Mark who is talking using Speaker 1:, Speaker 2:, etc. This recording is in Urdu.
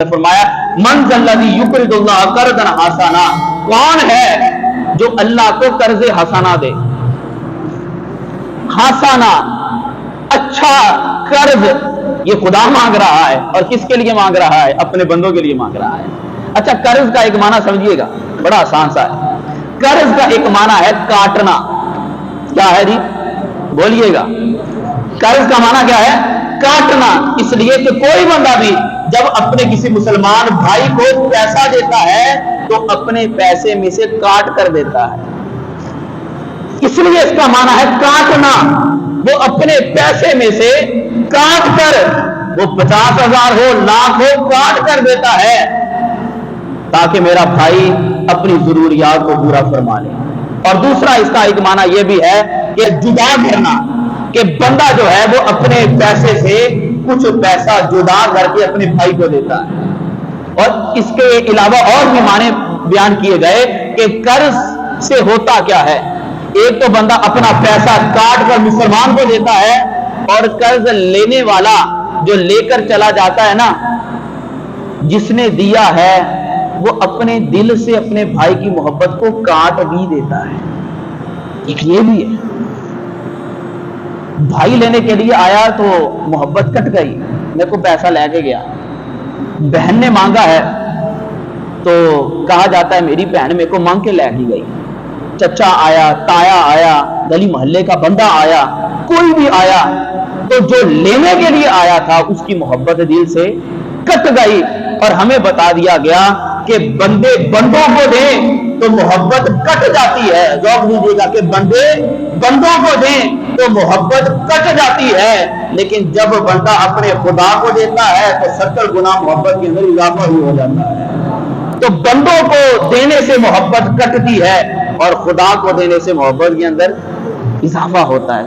Speaker 1: فرمایا من ذلذی یقرض اللہ قرضا حسنا، کون ہے جو اللہ کو قرض حسنا دے؟ حسنا اچھا قرض، یہ خدا مانگ رہا ہے اور کس کے لیے مانگ رہا ہے؟ اپنے بندوں کے لیے مانگ رہا ہے۔ اچھا قرض کا ایک معنی سمجھیے گا، بڑا آسان سا ہے۔ قرض کا ایک معنی ہے کاٹنا۔ کیا ہے جی؟ بولیے گا۔ قرض کا معنی کیا ہے؟ کاٹنا۔ اس لیے کہ کوئی بندہ بھی جب اپنے کسی مسلمان بھائی کو پیسہ دیتا ہے تو اپنے پیسے میں سے کاٹ کر دیتا ہے، اس لیے اس کا معنی ہے کاٹنا۔ وہ اپنے پیسے میں سے کاٹ کر، وہ 50,000 ہو لاکھ ہو، کاٹ کر دیتا ہے تاکہ میرا بھائی اپنی ضروریات کو پورا فرما لے۔ اور دوسرا اس کا ایک معنی یہ بھی ہے کہ جدا کرنا، کہ بندہ جو ہے وہ اپنے پیسے سے کچھ پیسہ جدا کر کے اپنے بھائی کو دیتا ہے۔ اور اس کے علاوہ اور بھی معنی بیان کیے گئے کہ قرض سے ہوتا کیا ہے۔ ایک تو بندہ اپنا پیسہ کاٹ کر مسلمان کو دیتا ہے، اور قرض لینے والا جو لے کر چلا جاتا ہے نا، جس نے دیا ہے وہ اپنے دل سے اپنے بھائی کی محبت کو کاٹ بھی دیتا ہے۔ ایک یہ بھی ہے، بھائی لینے کے لیے آیا تو محبت کٹ گئی، میرے کو پیسہ لے کے گیا۔ بہن نے مانگا ہے تو کہا جاتا ہے میری بہن میرے کو مانگ کے لے کے گئی۔ چچا آیا، تایا آیا، گلی محلے کا بندہ آیا، کوئی بھی آیا تو جو لینے کے لیے آیا تھا اس کی محبت دل سے کٹ گئی۔ اور ہمیں بتا دیا گیا کہ بندے بندوں کو دیں تو محبت کٹ جاتی ہے۔ ذوق دیجیے گا کہ بندے بندوں کو دیں تو محبت کٹ جاتی ہے، لیکن جب بندہ اپنے خدا کو دیتا ہے تو 70 گنا محبت کے اندر اضافہ ہی ہو جاتا ہے۔ تو بندوں کو دینے سے محبت کٹتی ہے اور خدا کو دینے سے محبت کے اندر اضافہ ہوتا ہے۔